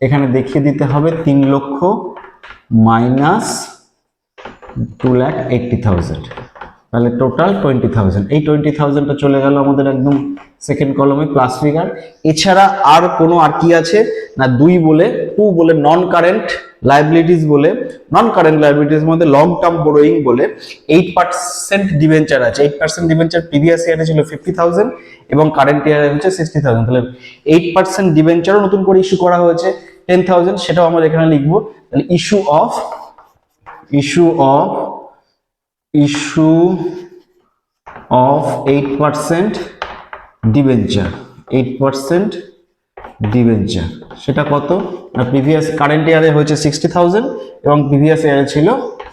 এখানে দেখিয়ে দিতে হবে 3 লক্ষ মাইনাস 2,80,000, তাহলে টোটাল 20,000। এই 20,000টা চলে গেল আমাদের একদম সেকেন্ড কলমে প্লাস ফিগার। এছাড়া আর কোনো আর কি আছে না, 2 বলে নন কারেন্ট লায়াবিলিটিস বলে, নন কারেন্ট লায়াবিলিটিস মধ্যে লং টার্ম বোরোইং বলে 8% ডিবেঞ্চার আছে। 8% ডিবেঞ্চার প্রিভিয়াস ইয়ারে ছিল 50,000 এবং কারেন্ট ইয়ারে হচ্ছে 60,000, তাহলে 8% ডিবেঞ্চারও নতুন করে ইস্যু করা হয়েছে 10,000, সেটাও আমরা এখানে লিখবো। তাহলে ইস্যু অফ 8% ডিবেঞ্চার, 8% ডিবেঞ্চার, সেটা কত না, প্রিভিয়াস কারেন্ট ইয়ারে হয়েছে 60,000 এবং প্রিভিয়াস ইয়ারে ছিল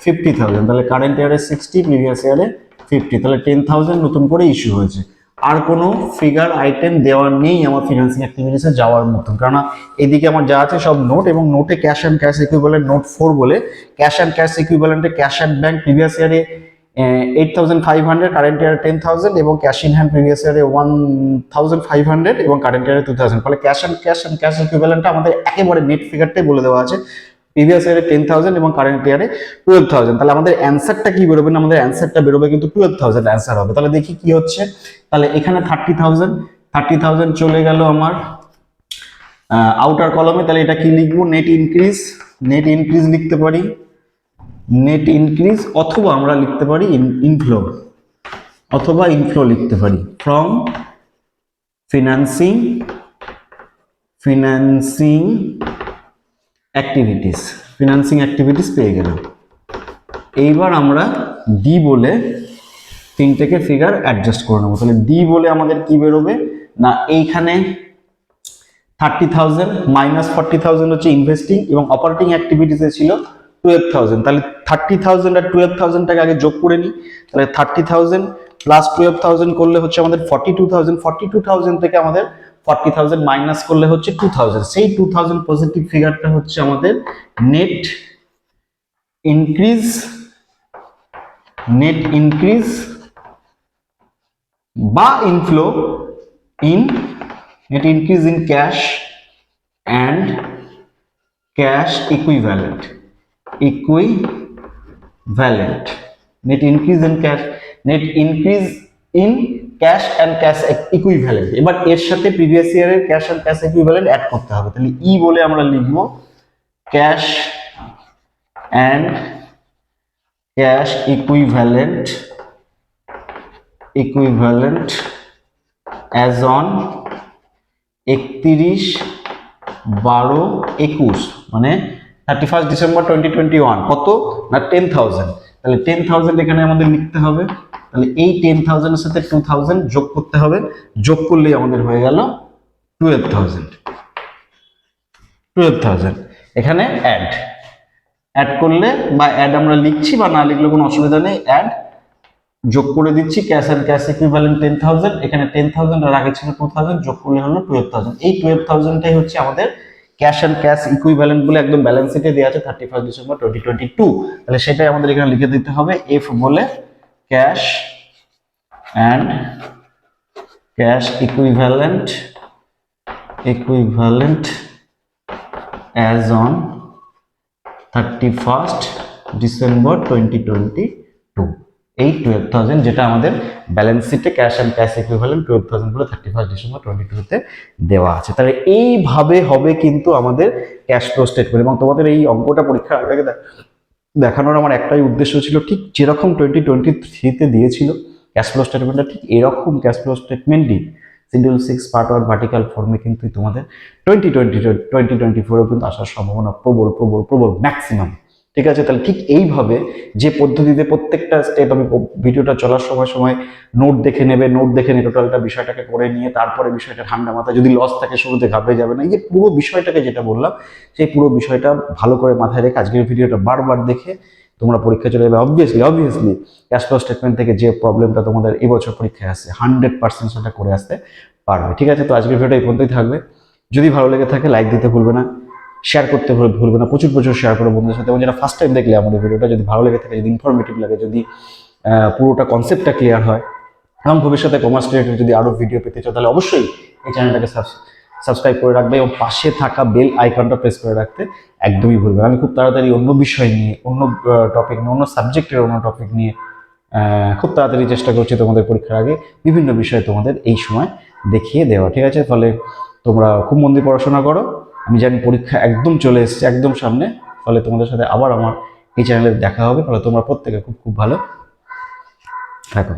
50,000, তাহলে কারেন্ট ইয়ারে 60, প্রিভিয়াস ইয়ারে 50, তাহলে 10,000 নতুন করে ইস্যু হয়েছে। আর কোনো ফিগার আইটেম দেওয়া নেই আমার ফিনান্সিং অ্যাক্টিভিটিসে যাওয়ার মতন, কারণ এদিকে আমার যা আছে সব নোট, এবং নোটে cash and cash equivalent note 4 বলে ক্যাশ অ্যান্ড ক্যাশ ইকুইভ্যালেন্টে ক্যাশ অ্যাট ব্যাংক প্রিভিয়াস ইয়ারে 8,500, কারেন্ট ইয়ারে 10,000 এবং ক্যাশ ইন হ্যান্ড প্রিভিয়াস ইয়ারে 1,500 এবং কারেন্ট ইয়ারে 2,000, ফলে ক্যাশ অ্যান্ড ক্যাশ ইকুইভ্যালেন্টটা আমাদের একেবারে নেট ফিগারটাই বলে দেওয়া আছে, প্রিভিয়াস ইয়ারে 10,000 এবং কারেন্ট ইয়ারে 12,000। তাহলে আমাদের অ্যান্সারটা কি বেরোবে না, আমাদের অ্যান্সারটা বেরোবে কিন্তু 12,000 অ্যান্সার হবে। তাহলে দেখি কি হচ্ছে, তাহলে এখানে 30,000 চলে গেল আমার আউটার কলমে। তাহলে এটা কি লিখবো, নেট ইনক্রিজ লিখতে পারি, নেট ইনক্রিজ, অথবা আমরা লিখতে পারি ইনফ্লো লিখতে পারি ফ্রম ফিনান্সিং অ্যাক্টিভিটিস পেয়ে গেলাম। এইবার আমরা ডি বলে তিনটেকে ফিগার অ্যাডজাস্ট করে নেবো। তাহলে ডি বলে আমাদের কি বেরোবে না, এইখানে 30,000 মাইনাস 40,000 হচ্ছে ইনভেস্টিং এবং অপারেটিং অ্যাক্টিভিটিসে ছিল 12,000। তাহলে 30,000 আর 12,000 টাকে আগে যোগ করে নিই। তাহলে 30,000 প্লাস 12,000 করলে হচ্ছে আমাদের 42,000, 42,000 থেকে আমাদের 40,000 মাইনাস করলে হচ্ছে 2,000, সেই 2,000 পজিটিভ ফিগারটা হচ্ছে আমাদের নেট ইনক্রিজ বা inflow net increase in cash and cash equivalent, net increase in cash and cash equivalent. এবার এর সাথে প্রিভিয়াস ইয়ারের cash and cash equivalent add করতে হবে। তাহলে ই বলে আমরা লিখবো cash and cash equivalent as on 31/12/21, মানে 31 ডিসেম্বর 2021, কত না 10,000। তাহলে 10,000 এখানে আমাদের লিখতে হবে। তাহলে এই 10,000 এর সাথে 2,000 যোগ করতে হবে, যোগ করলেই আমাদের হয়ে গেল 12,000। এখানে অ্যাড করলে বা অ্যাড আমরা লিখছি বা না লিখলে কোনো অসুবিধা নেই, অ্যাড যোগ করে দিচ্ছি ক্যাশ অ্যান্ড ক্যাশ ইকুইভ্যালেন্ট 10,000, এখানে 10,000 আর আগে ছিল 2,000, যোগ করলে হলো 12,000। এই 12,000টাই হচ্ছে আমাদের ক্যাশ অ্যান্ড ক্যাশ ইকুইভ্যালেন্ট বলে একদম ব্যালেন্স শিটে দেওয়া আছে 31 ডিসেম্বর 2022। তাহলে সেটাই আমাদের এখানে লিখে দিতে হবে, এফ বলে cash and cash equivalent as on 31 December 2022। এই 12,000 যেটা আমাদের ব্যালেন্স শিটে ক্যাশ অ্যান্ড ক্যাশ ইকুইভ্যালেন্ট 12,000 বলে 31 ডিসেম্বর 2022 তে দেওয়া আছে। তাহলে এইভাবে হবে কিন্তু আমাদের ক্যাশ ফ্লো স্টেটমেন্ট। এবং তোমাদের এই অঙ্কটা পরীক্ষার আগে দেখানোর আমার একটাই উদ্দেশ্য ছিল, ঠিক যেরকম 2023 তে দিয়েছিল ক্যাশ ফ্লো স্টেটমেন্টটা, ঠিক এরকম ক্যাশ ফ্লো স্টেটমেন্টই শিডিউল 6 পার্ট 1 ভার্টিক্যাল ফর্মে কিন্তু তোমাদের 2024 কিন্তু আসার সম্ভাবনা প্রবল প্রবল প্রবল ম্যাক্সিমাম। ঠিক আছে, তাহলে ঠিক এইভাবে যে পদ্ধতিতে প্রত্যেকটা স্টেপ আমি ভিডিওটা চলার সময় সময় নোট দেখে নেবে, নোট দেখে নিয়ে টোটালটা বিষয়টাকে করে নিয়ে তারপরে বিষয়টা ঠান্ডা মাথায়, যদি লস থাকে শুরুতে ঘাবড়ে যাবে না, এই যে পুরো বিষয়টাকে যেটা বললাম সেই পুরো বিষয়টা ভালো করে মাথায় রেখে আজকের ভিডিওটা বারবার দেখে তোমরা পরীক্ষা চলে যাবে। অবভিয়াসলি ক্যাশ ফ্লো স্টেটমেন্ট থেকে যে প্রবলেমটা তোমাদের এবছর পরীক্ষায় আসছে 100% সেটা করে আসতে পারবে। ঠিক আছে, তো আজকের ভিডিওটা এই পর্যন্তই থাকবে। যদি ভালো লেগে থাকে লাইক দিতে ভুলবে না, শেয়ার করতে ভুলবে না, প্রচুর প্রচুর শেয়ার করো বন্ধুদের সাথে। এবং যারা ফার্স্ট টাইম দেখলে আমাদের ভিডিওটা, যদি ভালো লেগে থাকে, যদি ইনফরমেটিভ লাগে, যদি পুরোটা কনসেপ্টটা ক্লিয়ার হয় এবং ভবিষ্যতে কমার্স রিলেটেড যদি আরও ভিডিও পেতে চাও তাহলে অবশ্যই এই চ্যানেলটাকে সাবস্ক্রাইব করে রাখবে এবং পাশে থাকা বেল আইকনটা প্রেস করে রাখতে একদমই ভুলবে না। আমি খুব তাড়াতাড়ি অন্য বিষয় নিয়ে, অন্য টপিক নিয়ে, অন্য সাবজেক্টের অন্য টপিক নিয়ে খুব তাড়াতাড়ি চেষ্টা করছি তোমাদের পরীক্ষার আগে বিভিন্ন বিষয় তোমাদের এই সময় দেখিয়ে দেওয়া। ঠিক আছে, ফলে তোমরা খুব মন দিয়ে পড়াশোনা করো। আমি জানি পরীক্ষা একদম চলে এসেছে, একদম সামনে, ফলে তোমাদের সাথে আবার আমার এই চ্যানেলে দেখা হবে। ফলে তোমরা প্রত্যেকে খুব খুব ভালো থাকো।